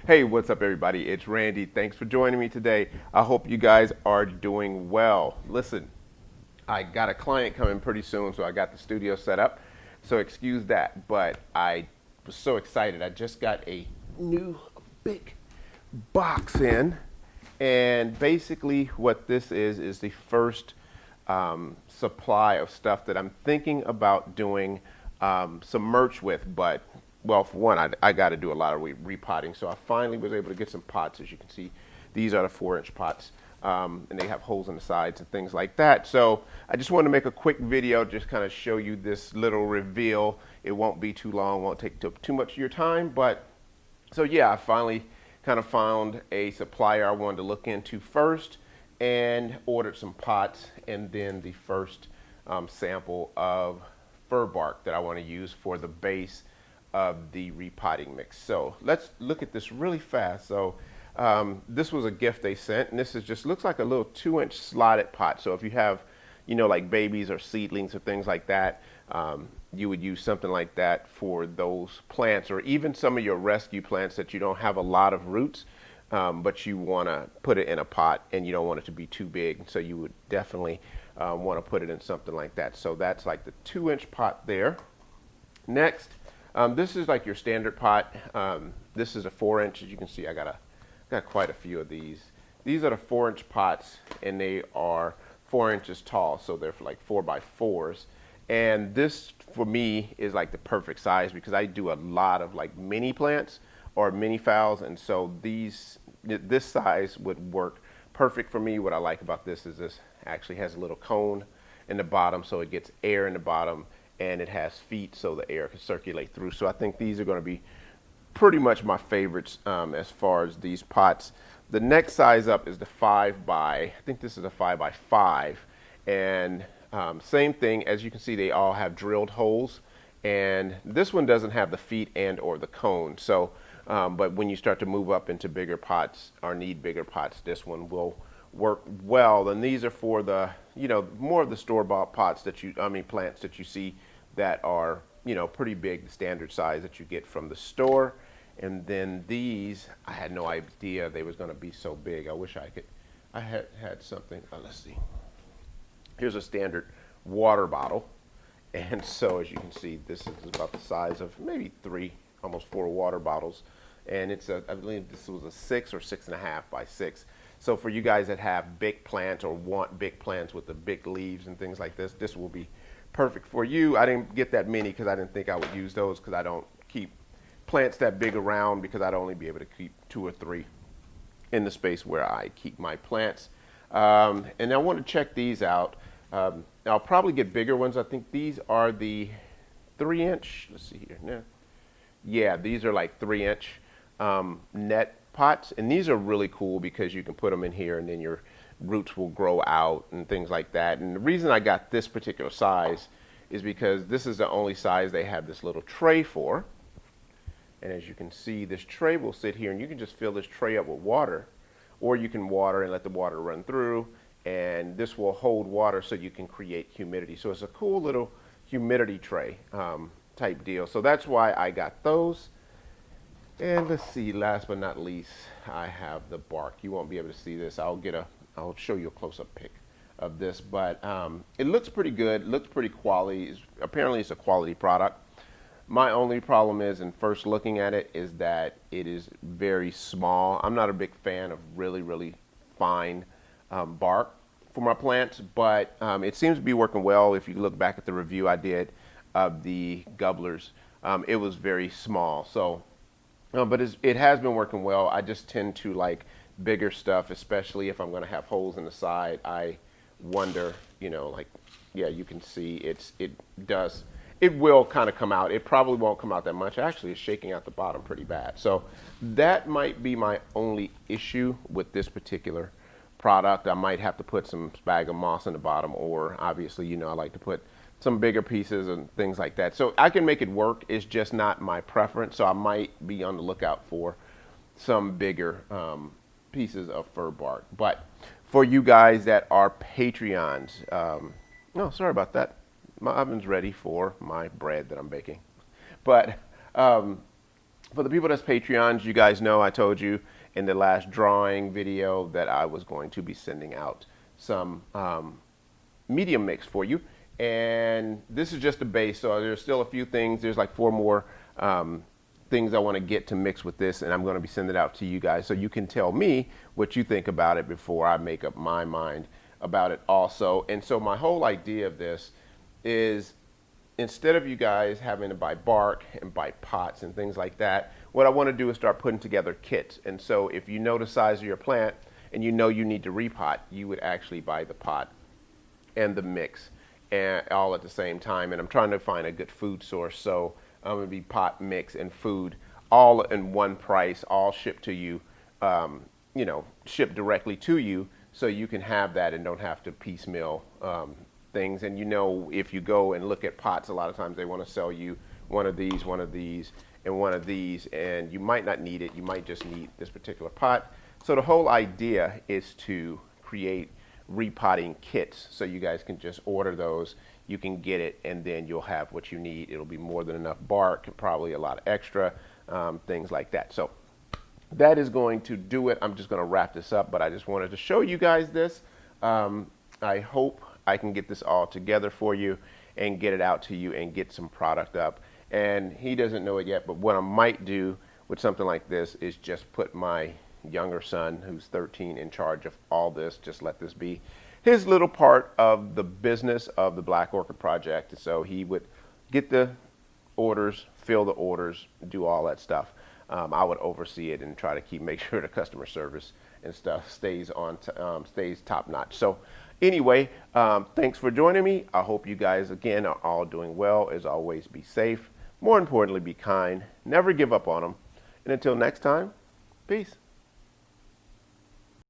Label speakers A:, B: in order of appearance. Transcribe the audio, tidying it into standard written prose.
A: Hey, what's up, everybody? It's Randy. Thanks for joining me today. I hope you guys are doing well. Listen, I got a client coming pretty soon, so I got the studio set up. So excuse that, but I was so excited. I just got a new big box in, and basically what this is the first supply of stuff that I'm thinking about doing some merch with. But well, for one, I got to do a lot of repotting, so I finally was able to get some pots. As you can see, these are the 4-inch pots, and they have holes in the sides and things like that. So I just wanted to make a quick video, just kind of show you this little reveal. It won't be too long, won't take too much of your time, but so yeah, I finally kind of found a supplier I wanted to look into first and ordered some pots, and then the first sample of fir bark that I want to use for the base of the repotting mix. So let's look at this really fast. So this was a gift they sent, and this is just looks like a little 2-inch slotted pot. So if you have, you know, like babies or seedlings or things like that, you would use something like that for those plants, or even some of your rescue plants that you don't have a lot of roots, but you want to put it in a pot and you don't want it to be too big. So you would definitely want to put it in something like that. So that's like the 2-inch pot there. Next, this is like your standard pot. This is a 4-inch. As you can see, I got quite a few of these. These are the 4-inch pots, and they are 4 inches tall, so they're for like 4x4s. And this, for me, is like the perfect size because I do a lot of like mini plants or mini phals, and so this size would work perfect for me. What I like about this is this actually has a little cone in the bottom, so it gets air in the bottom, and it has feet so the air can circulate through. So I think these are going to be pretty much my favorites as far as these pots. The next size up is the 5 by, I think this is a 5x5, and same thing. As you can see, they all have drilled holes, and this one doesn't have the feet and or the cone. So but when you start to move up into bigger pots or need bigger pots, this one will work well. And these are for the, you know, more of the store-bought pots that plants that you see that are, you know, pretty big, the standard size that you get from the store. And then these, I had no idea they was going to be so big. I wish I had something. Let's see. Here's a standard water bottle. And so as you can see, this is about the size of maybe 3, almost 4 water bottles. And it's I believe this was a 6 or 6.5 by 6. So for you guys that have big plants or want big plants with the big leaves and things like this, this will be perfect for you. I didn't get that many because I didn't think I would use those, because I don't keep plants that big around, because I'd only be able to keep 2 or 3 in the space where I keep my plants. And I want to check these out. I'll probably get bigger ones. I think these are the 3-inch. Let's see here. Yeah, these are like 3-inch net pots, and these are really cool because you can put them in here and then your roots will grow out and things like that. And the reason I got this particular size is because this is the only size they have this little tray for. And as you can see, this tray will sit here, and you can just fill this tray up with water, or you can water and let the water run through, and this will hold water so you can create humidity. So it's a cool little humidity tray type deal. So that's why I got those. And let's see, last but not least, I have the bark. You won't be able to see this. I'll show you a close-up pic of this, but it looks pretty good, looks pretty quality. Apparently it's a quality product. My only problem is, in first looking at it, is that it is very small. I'm not a big fan of really, really fine bark for my plants, but it seems to be working well. If you look back at the review I did of the gobblers, it was very small. So, but it has been working well. I just tend to like bigger stuff, especially if I'm going to have holes in the side. I wonder, you know, like, yeah, you can see it will kind of come out. It probably won't come out that much. Actually, it's shaking out the bottom pretty bad. So that might be my only issue with this particular product. I might have to put some Sphagnum Moss in the bottom, or obviously, you know, I like to put some bigger pieces and things like that. So I can make it work. It's just not my preference. So I might be on the lookout for some bigger pieces of fir bark. But for you guys that are Patreons, no, sorry about that. My oven's ready for my bread that I'm baking. But For the people that's Patreons, you guys know I told you in the last drawing video that I was going to be sending out some medium mix for you. And this is just a base, so there's still a few things. There's like 4 more things I want to get to mix with this, and I'm going to be sending it out to you guys so you can tell me what you think about it before I make up my mind about it also. And so my whole idea of this is, instead of you guys having to buy bark and buy pots and things like that, what I want to do is start putting together kits. And so if you know the size of your plant and you know you need to repot, you would actually buy the pot and the mix and all at the same time. And I'm trying to find a good food source, so I'm going to be pot, mix, and food all in one price, all shipped to you, you know, shipped directly to you, so you can have that and don't have to piecemeal things. And you know, if you go and look at pots, a lot of times they want to sell you one of these, and one of these, and you might not need it. You might just need this particular pot. So the whole idea is to create repotting kits, so you guys can just order those. You can get it, and then you'll have what you need. It'll be more than enough bark, probably a lot of extra, things like that. So that is going to do it. I'm just going to wrap this up, but I just wanted to show you guys this. I hope I can get this all together for you and get it out to you and get some product up. And he doesn't know it yet, but what I might do with something like this is just put my younger son, who's 13, in charge of all this. Just let this be his little part of the business of the Black Orchid Project. So he would get the orders, fill the orders, do all that stuff. I would oversee it and try to make sure the customer service and stuff stays top notch. So anyway, thanks for joining me. I hope you guys again are all doing well. As always, be safe. More importantly, be kind. Never give up on them. And until next time, peace.